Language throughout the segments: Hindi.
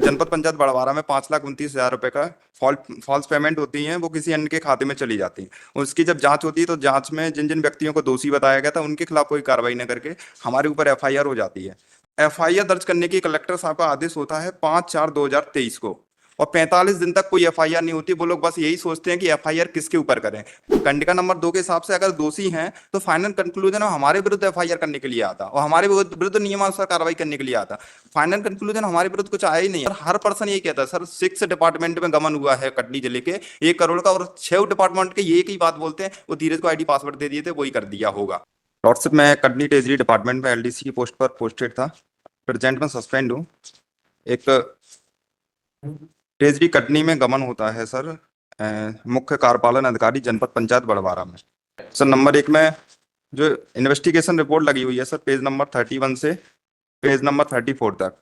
जनपद पंचायत बड़वारा में 5,29,000 रुपए का फॉल्स पेमेंट होती है, वो किसी अन्य के खाते में चली जाती है। उसकी जब जांच होती है तो जांच में जिन जिन व्यक्तियों को दोषी बताया गया था उनके खिलाफ कोई कार्रवाई न करके हमारे ऊपर एफआईआर हो जाती है। एफआईआर दर्ज करने की कलेक्टर साहब का आदेश होता है 5/4/2023 को, और 45 दिन तक कोई एफआईआर नहीं होती। वो लोग बस यही सोचते हैं कि एफआईआर किसके ऊपर करें। कंडिका नंबर 2 के हिसाब से अगर दोषी हैं तो फाइनल कंक्लूजन हमारे विरुद्ध एफआईआर करने के लिए आता और हमारे विरुद्ध नियमानुसार कार्रवाई करने के लिए आता। फाइनल कंक्लूजन हमारे विरुद्ध कुछ आया ही नहीं है। हर पर्सन यही कहता है सर 6 डिपार्टमेंट में गमन हुआ है कटनी जिले के 1 करोड़ का, और 6 डिपार्टमेंट के ये ही बात बोलते हैं वो धीरज को आईडी पासवर्ड दे दिए थे, वही कर दिया होगा। व्हाट्सएप में कटनी ट्रेजरी डिपार्टमेंट में एलडीसी की पोस्ट पर पोस्टेड था, प्रेजेंट में सस्पेंड हूँ। एक ट्रेजरी कटनी में गमन होता है सर, मुख्य कार्यपालन अधिकारी जनपद पंचायत बड़वारा में। सर नंबर 1 में जो इन्वेस्टिगेशन रिपोर्ट लगी हुई है सर, पेज नंबर 31 से पेज नंबर 34 तक,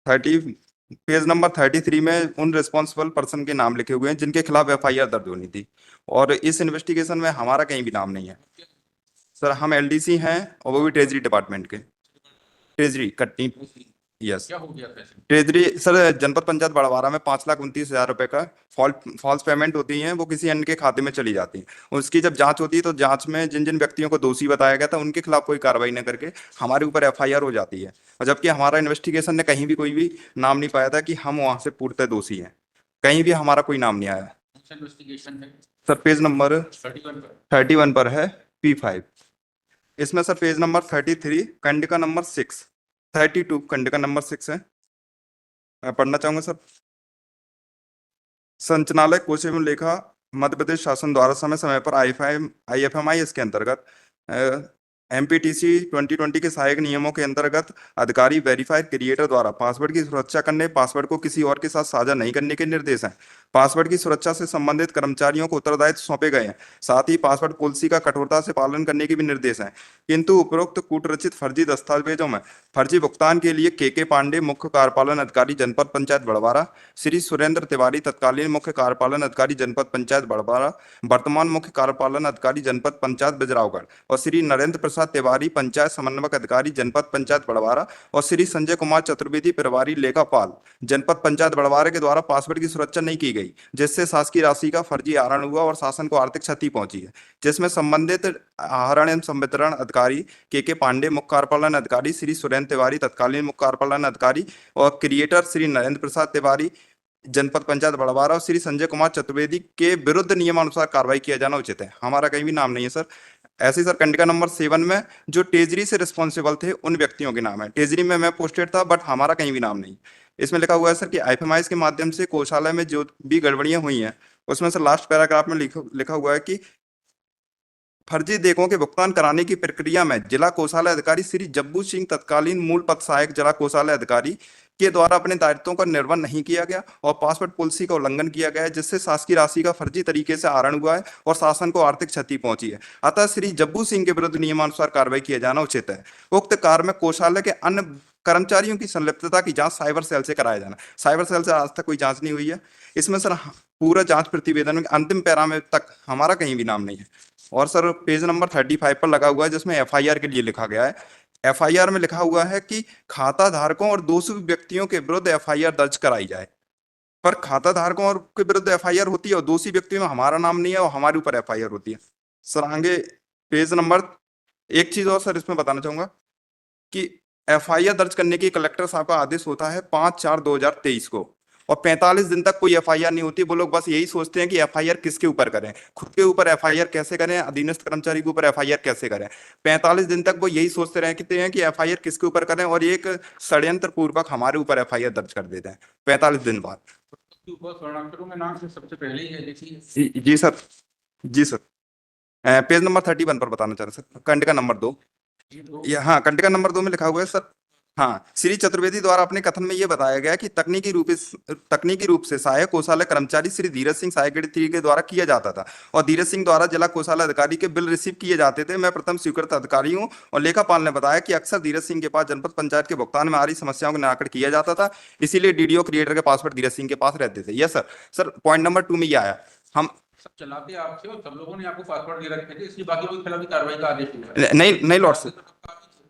पेज नंबर 33 में उन रिस्पॉन्सिबल पर्सन के नाम लिखे हुए हैं जिनके खिलाफ एफआईआर दर्ज होनी थी, और इस इन्वेस्टिगेशन में हमारा कहीं भी नाम नहीं है सर। हम एलडीसी हैं और वो भी ट्रेजरी डिपार्टमेंट के, ट्रेजरी कटनी। यस, क्या हो गया पैसे? ट्रेजरी सर जनपद पंचायत बड़वारा में 5,29,000 रुपए का फॉल्स पेमेंट होती है, वो किसी अन्य के खाते में चली जाती है। उसकी जब जांच होती है तो जांच में जिन जिन व्यक्तियों को दोषी बताया गया था उनके खिलाफ कोई कार्रवाई न करके हमारे ऊपर एफआईआर हो जाती है, और जबकि हमारा इन्वेस्टिगेशन ने कहीं भी कोई भी नाम नहीं पाया था कि हम वहां से पूर्णतः दोषी हैं। कहीं भी हमारा कोई नाम नहीं आया इन्वेस्टिगेशन है सर। पेज नंबर 31 पर है P5। इसमें सर पेज नंबर 33 कंडिका नंबर 6, 32 कंडिका नंबर 6 है, मैं पढ़ना चाहूंगा सर। संचालय कोश एवं लेखा मध्य प्रदेश शासन द्वारा समय समय पर IFMI इसके अंतर्गत MPTC 2020 के सहायक नियमों के अंतर्गत अधिकारी वेरीफाइड क्रिएटर द्वारा पासवर्ड की सुरक्षा करने, पासवर्ड को किसी और के साथ साझा नहीं करने के निर्देश हैं। पासवर्ड की सुरक्षा से संबंधित कर्मचारियों को उत्तरदायित्व सौंपे गए हैं। साथ ही पासवर्ड पॉलिसी का कठोरता से पालन करने के भी निर्देश हैं। किंतु उपरोक्त कूटरचित फर्जी दस्तावेजों में फर्जी भुगतान के लिए के पांडे मुख्य कार्यपालन अधिकारी जनपद पंचायत बड़वारा, श्री सुरेंद्र तिवारी तत्कालीन मुख्य कार्यपालन अधिकारी जनपद पंचायत बड़वारा, वर्तमान मुख्य कार्यपालन अधिकारी जनपद पंचायत बिजरावगढ़, और श्री नरेंद्र प्रसाद तिवारी पंचायत समन्वयक अधिकारी जनपद पंचायत बड़वारा, और श्री संजय कुमार चतुर्वेदी प्रभारी लेखापाल जनपद पंचायत बड़वारा के द्वारा पासवर्ड की सुरक्षा नहीं की गई, जिससे शासकीय राशि का फर्जी आहरण हुआ और शासन को आर्थिक क्षति पहुंची है, जिसमें संबंधित आहरण एवं संवितरण अधिकारी के पांडे, मुख्य कार्यपालन अधिकारी श्री सुरेंद्र तिवारी तत्कालीन मुख्य कार्यपालन अधिकारी, और क्रिएटर श्री नरेंद्र प्रसाद तिवारी जनपद पंचायत बड़वारा और श्री संजय कुमार चतुर्वेदी के विरुद्ध नियमानुसार कार्रवाई किया जाना उचित है। हमारा कहीं भी नाम नहीं है सर। ऐसे ही सर कंडिका नंबर 7 में जो ट्रेजरी से रिस्पॉन्सिबल थे उन व्यक्तियों के नाम है। ट्रेजरी में मैं पोस्टेड था बट हमारा कहीं भी नाम नहीं। इसमें लिखा हुआ है सर कि IFMI के माध्यम से कोषालय में जो भी गड़बड़ियां हुई हैं उसमें सर लास्ट पैराग्राफ में लिखा हुआ है कि फर्जी देयकों के भुगतान कराने की प्रक्रिया में जिला कोषालय अधिकारी श्री जब्बू सिंह तत्कालीन मूल पद सहायक जिला कोषालय अधिकारी के द्वारा अपने दायित्वों का निर्वहन नहीं किया गया और पासवर्ड पॉलिसी का उल्लंघन किया गया है, जिससे शासकीय राशि का फर्जी तरीके से आहरण हुआ है और शासन को आर्थिक क्षति पहुंची है। अतः श्री जब्बू सिंह के विरुद्ध नियमानुसार कार्रवाई किया जाना उचित है। उक्त कार्य में कोषालय के अन्य कर्मचारियों की संलिप्तता की जांच साइबर सेल से कराया जाना। साइबर सेल से आज तक कोई जांच नहीं हुई है। इसमें सर पूरा जांच प्रतिवेदन में अंतिम पैरा में तक हमारा कहीं भी नाम नहीं है। और सर पेज नंबर 35 पर लगा हुआ है जिसमें एफआईआर के लिए लिखा गया है। एफआईआर में लिखा हुआ है कि खाता धारकों और दोषी व्यक्तियों के विरुद्ध एफआईआर दर्ज कराई जाए, पर खाता धारकों और के विरुद्ध एफआईआर होती है और दोषी व्यक्तियों में हमारा नाम नहीं है और हमारे ऊपर एफआईआर होती है। सर आगे पेज नंबर, एक चीज और सर इसमें बताना चाहूंगा कि एफआईआर दर्ज करने की कलेक्टर साहब का आदेश होता है 5/4/2023 को, और 45 दिन तक कोई एफआईआर नहीं होती। वो लोग बस यही सोचते हैं कि एफआईआर किसके ऊपर करें, खुद के ऊपर एफआईआर कैसे करें, अधीनस्थ कर्मचारी के ऊपर एफआईआर कैसे करें। 45 दिन तक वो यही सोचते रहते हैं कि एफआईआर किसके ऊपर करें, और एक षड्यंत्र पूर्वक हमारे ऊपर एफआईआर दर्ज कर देते हैं 45 दिन बाद। सबसे पहले ही देखिए। जी सर, जी सर। पेज नंबर 31 पर बताना चाह रहे सर, कंडिका नंबर 2। हाँ, कंडिका नंबर 2 में लिखा हुआ है सर। हाँ, श्री चतुर्वेदी द्वारा अपने कथन में यह बताया गया कि तकनीकी रूप से सहायक कोषालय कर्मचारी श्री धीरज सिंह सहायक के द्वारा किया जाता था, और धीरज सिंह द्वारा जिला कोषालय अधिकारी के बिल रिसीव किए जाते थे। मैं प्रथम स्वीकृत अधिकारी हूँ, और लेखापाल ने बताया कि अक्सर धीरज सिंह के पास जनपद पंचायत के भुगतान में आ रही समस्याओं का निराकरण किया जाता था, इसीलिए डीडीओ क्रिएटर के पासवर्ड धीरज सिंह के पास रहते थे। Yes sir. Sir point number 2 में ये आया, हम सब चलाते आपसे और सब लोगों ने आपको पासवर्ड दे रखे थे, इसलिए बाकी लोगों के खिलाफ भी कार्रवाई का आदेश हुआ है। नहीं लॉर्ड सर,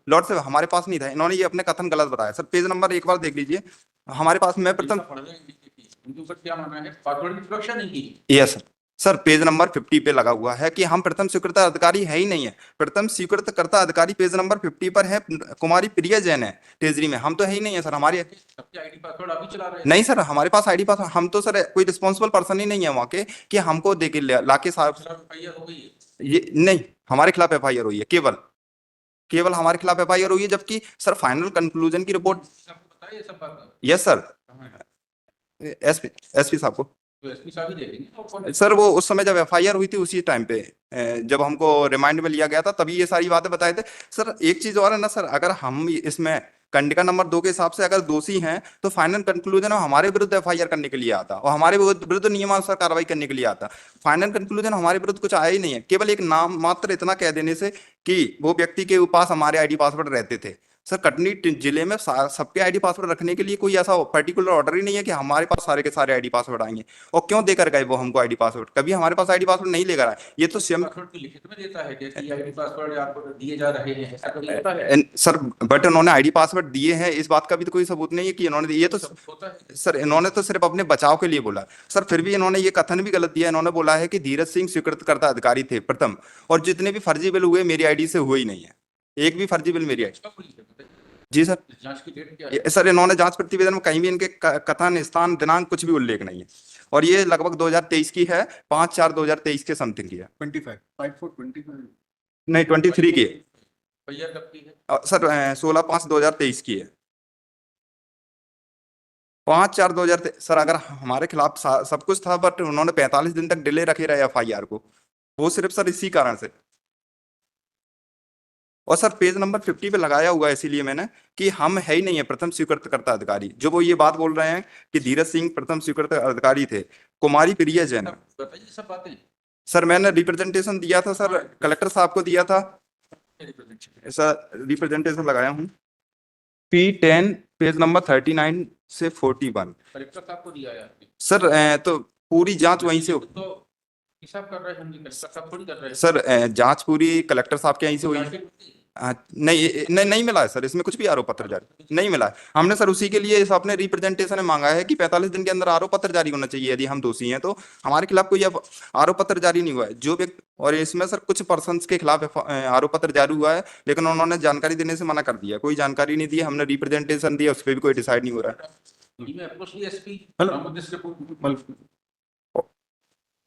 लॉर्ड साहब हमारे पास नहीं था, इन्होंने ये अपने कथन गलत बताया सर। पेज नंबर एक बार देख लीजिए हमारे पास। मैं प्रथम उनके ऊपर क्या मानना है, पासवर्ड की सुरक्षा नहीं की। यस सर, पेज नंबर 50 पे लगा हुआ है कि हम प्रथम स्वीकृत अधिकारी है ही नहीं है। प्रथम स्वीकृतकर्ता अधिकारी पेज नंबर 50 पर है, कुमारी प्रिया जैन है ट्रेजरी में, हम तो है ही नहीं है सर। हमारे सबके आईडी पासवर्ड आप ही चला रहे हैं। नहीं सर, हमारे पास आईडी पास, हम तो सर कोई रिस्पॉन्सिबल पर्सन ही नहीं है वहाँ के कि हमको दे के लाके साहब। FIR हो गई है। ये नहीं, हमारे खिलाफ एफआईआर हुई है, केवल केवल हमारे खिलाफ एफआईआर हुई है, जबकि सर फाइनल कंक्लूजन की रिपोर्ट। आपको पता है ये सब बात? यस सर, कहाँ है? एसपी साहब को। तो SP साहब ही देखेंगे और कौन? सर वो उस समय जब एफआईआर हुई थी उसी टाइम पे जब हमको रिमांड में लिया गया था तभी ये सारी बातें बताए थे सर। एक चीज और है ना सर, अगर हम इसमें कंडिका नंबर 2 के हिसाब से अगर दोषी हैं तो फाइनल कंक्लूजन हमारे विरुद्ध एफआईआर करने के लिए आता और हमारे विरुद्ध नियमानुसार कार्रवाई करने के लिए आता। फाइनल कंक्लूजन हमारे विरुद्ध कुछ आया ही नहीं है, केवल एक नाम मात्र इतना कह देने से कि वो व्यक्ति के पास हमारे आईडी पासवर्ड रहते थे। सर कटनी जिले में सबके आईडी पासवर्ड रखने के लिए कोई ऐसा पर्टिकुलर ऑर्डर ही नहीं है कि हमारे पास सारे के सारे आईडी पासवर्ड आएंगे। और क्यों देकर गए वो हमको आईडी पासवर्ड? कभी हमारे पास आईडी पासवर्ड नहीं लेकर आए, ये तो स्वयं पासवर्ड की लिखित में देता है कि आईडी पासवर्ड आपको दिए जा रहे हैं, ऐसा कभी होता है? सर बट उन्होंने आईडी पासवर्ड दिए हैं, इस बात का भी तो कोई सबूत नहीं है कि इन्होंने ये तो सब होता है। सर इन्होंने तो सिर्फ अपने बचाव के लिए बोला सर। फिर भी इन्होंने ये कथन भी गलत दिया, इन्होंने बोला है कि धीरज सिंह स्वीकृतकर्ता अधिकारी थे प्रथम, और जितने भी फर्जी बिल हुए मेरी आईडी से हुए ही नहीं है, एक भी फर्जी बिल मेरी आईडी। कब हुई है बताइए? जी सर। जांच की डेट क्या है? सर इन्होंने जांच प्रतिवेदन में कहीं भी इनके कथन स्थान दिनांक कुछ भी उल्लेख नहीं है, और ये लगभग 2023 की है, 5/4/2023 के समथिंग की है। 25 5/4/25 नहीं 23 की है भैया कब की है? सर, 16/5/2023 की है। 5/4/2023 सर। अगर हमारे खिलाफ सब कुछ था बट उन्होंने 45 दिन तक डिले रखे रहे एफआईआर को, वो सिर्फ सर इसी कारण से। और सर पेज नंबर 50 पे लगाया हुआ है इसीलिए मैंने कि हम है ही नहीं है प्रथम स्वीकृतकर्ता अधिकारी। जो वो ये बात बोल रहे हैं कि धीरज सिंह प्रथम स्वीकृत अधिकारी थे, कुमारी प्रिया जैन। बताइए सब बातें। सर मैंने रिप्रेजेंटेशन दिया था सर, कलेक्टर साहब को दिया था सर, रिप्रेजेंटेशन लगाया हूँ P10 पेज नंबर 39 से 41 कलेक्टर साहब को दिया है आपने? सर। तो पूरी जांच वहीं से तो हिसाब कर रहे हैं, हम कलेक्टर साहब थोड़ी कर रहे हैं। सर, जांच पूरी कलेक्टर साहब के यहीं से हुई। नहीं मिला है सर, इसमें कुछ भी आरोप पत्र जारी नहीं मिला है। हमने सर उसी के लिए इस अपने रिप्रेजेंटेशन में मांगा है कि 45 दिन के अंदर आरोप पत्र जारी होना चाहिए यदि हम दोषी हैं तो। हमारे खिलाफ कोई अब आरोप पत्र जारी नहीं हुआ है जो व्यक्ति, और इसमें सर कुछ पर्सन्स के खिलाफ आरोप पत्र जारी हुआ है लेकिन उन्होंने जानकारी देने से मना कर दिया, कोई जानकारी नहीं दी। हमने रिप्रेजेंटेशन दिया, उस पर भी कोई डिसाइड नहीं हो रहा है। मैं अप्रोच लिया SP मतलब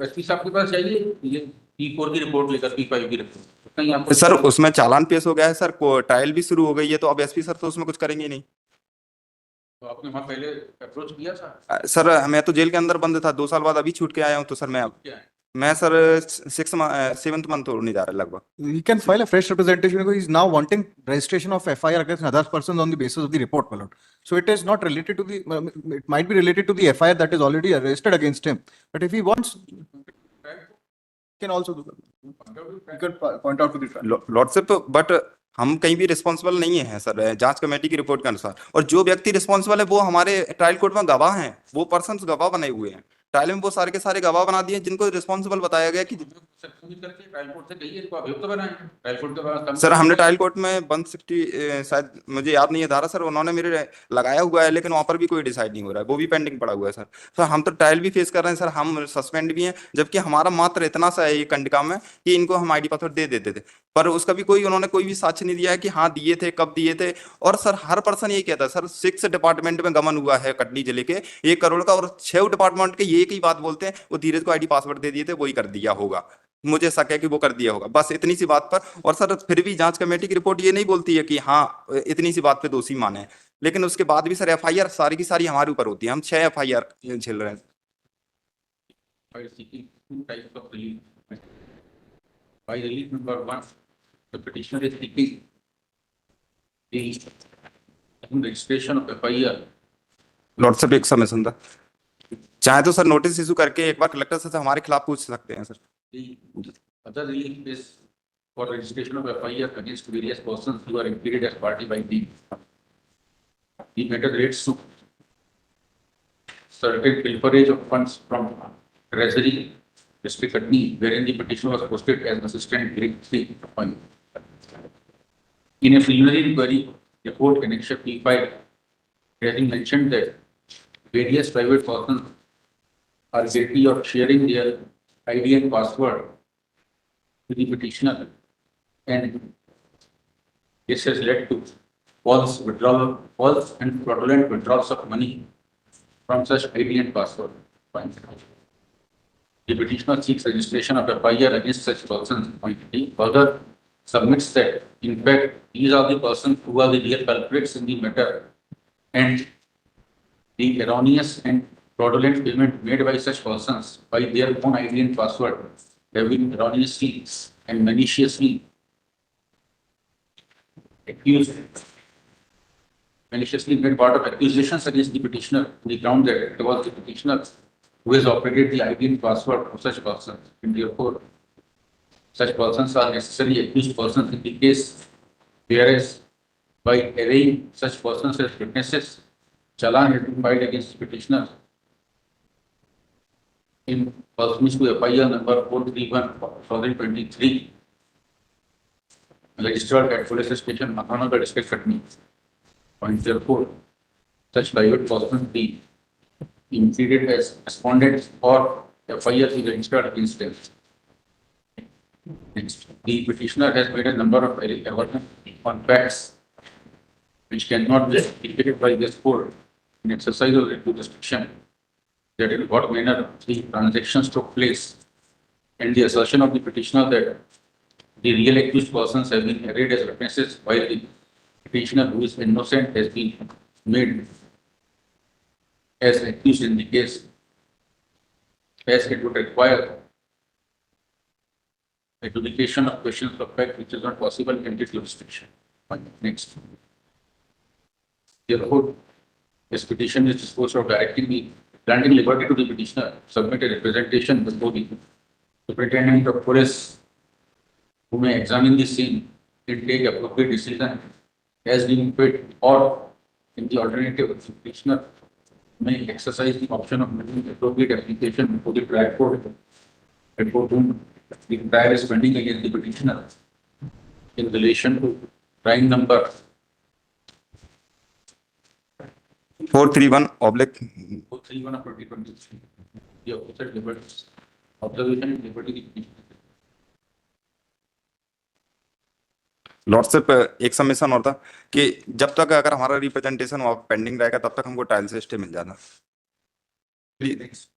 SP साहब के पास जाइए, ये P4 की रिपोर्ट लेकर, P5 की रिपोर्ट कहीं आपको सर उसमें चालान पेश हो गया है सर, ट्रायल भी शुरू हो गई है, तो अब एसपी सर तो उसमें कुछ करेंगे नहीं। तो आपने वहाँ पहले अप्रोच किया था? सर मैं तो जेल के अंदर बंद था, 2 साल बाद अभी छूट के आया हूँ, तो सर क्या है? मैं सर 7th मंथ होने जा रहा है लगभग। he can file a fresh representation because he's now wanting registration of FIR against another person on the basis of the report, my lord. So it is not related to the, it might be related to the FIR that is already arrested against him. But if he wants, he can also do that. He can point out to the trial. Lordship, but हम कहीं भी रिस्पॉन्सिबल नहीं है सर जांच कमेटी की रिपोर्ट के अनुसार। और जो व्यक्ति रिस्पॉन्सिबल है वो हमारे ट्रायल कोर्ट में गवाह हैं, वो पर्सन गवाह बने हुए हैं ट्रायल में, वो सारे के सारे गवाह बना दिए जिनको रिस्पॉन्सिबल बताया गया कि ट्रायल कोर्ट से कहिए इनको अभियुक्त बनाएं। ट्रायल कोर्ट के पास सर हमने ट्रायल कोर्ट में 160 शायद मुझे याद नहीं है धारा सर, उन्होंने मेरे लगाया हुआ है लेकिन वहां पर भी कोई डिसाइड नहीं हो रहा है, वो भी पेंडिंग पड़ा हुआ है सर। सर हम तो ट्रायल भी फेस कर रहे हैं सर, हम सस्पेंड भी हैं, जबकि हमारा मात्र इतना सा है ये कंडिका में कि इनको हम आईडी पासवर्ड दे देते थे, पर उसका भी कोई उन्होंने कोई भी साक्ष्य नहीं दिया है कि हाँ दिए थे, कब दिए थे। और सर हर पर्सन ये कहता है सर 6 डिपार्टमेंट में गमन हुआ है कटनी जिले के 1 करोड़ का, और 6 डिपार्टमेंट के ये एक ही बात बोलते हैं वो धीरज को आईडी पासवर्ड दे दिए थे, वही कर दिया होगा, मुझे शक है कि वो कर दिया होगा, बस इतनी सी बात पर। और सर फिर भी जांच कमेटी की रिपोर्ट ये नहीं बोलती है कि हाँ इतनी सी बात पे दोषी माने हैं, लेकिन उसके बाद भी सर एफआईआर सारी की सारी हमारे ऊपर होती है, हम 6 एफआईआर झेल रहे हैं। by seeking two types of relief. By relief number 1, the petitioner is seeking the registration of FIR. Lordship एक समय सुनता, चाहे तो सर नोटिस इशू करके एक बार कलेक्टर से हमारे खिलाफ पूछ सकते हैं sir. The other relief is for registration of FIR against various persons who are implicated as party by the matter relates to certain pilferage of funds from Treasury District Attorney, wherein the petitioner was posted as an assistant grade 3. In a preliminary inquiry report connection P5, it has been mentioned that various private persons are guilty of sharing their ID and password to the petitioner, and this has led to false and fraudulent withdrawals of money from such ID and password. Point. The petitioner seeks registration of FIR against such persons. Point D. Further submits that, in fact, these are the persons who are the real culprits in the matter, and the erroneous and fraudulent payment made by such persons by their own ID and password have been erroneously and maliciously made part of accusations against the petitioner on the ground that it was the petitioner who has operated the ID and password of such persons, and therefore such persons are necessarily accused persons in the case, whereas by arraying such persons as witnesses, challan has been filed against the petitioner in pursuant to FIR number 431/2023, registered at police station Mathanagar district Katni. Point therefore, such private persons be treated as respondents or FIR is registered against them. Next, the petitioner has made a number of evidence on facts which cannot be indicated by this court in exercise of the jurisdiction, that in what manner the transactions took place, and the assertion of the petitioner that the real accused persons have been arrayed as witnesses while the petitioner who is innocent has been made as accused in the case, as it would require adjudication of questions of fact which is not possible in this jurisdiction. Next. Therefore, this petition is disposed of directing the granting liberty to the petitioner, submit a representation before the superintendent of police, who may examine the scene and take appropriate decision as being fit, or in the alternative, the petitioner may exercise the option of making appropriate application before the trial court, before whom the trial is pending against the petitioner in relation to crime number 431/. 431 of 2023. The officer liberty, observation and liberty. Lordship, एक सबमिशन और था कि जब तक अगर हमारा रिप्रेजेंटेशन वहाँ पेंडिंग रहेगा तब तक हमको ट्रायल से स्टे मिल जाना। Next.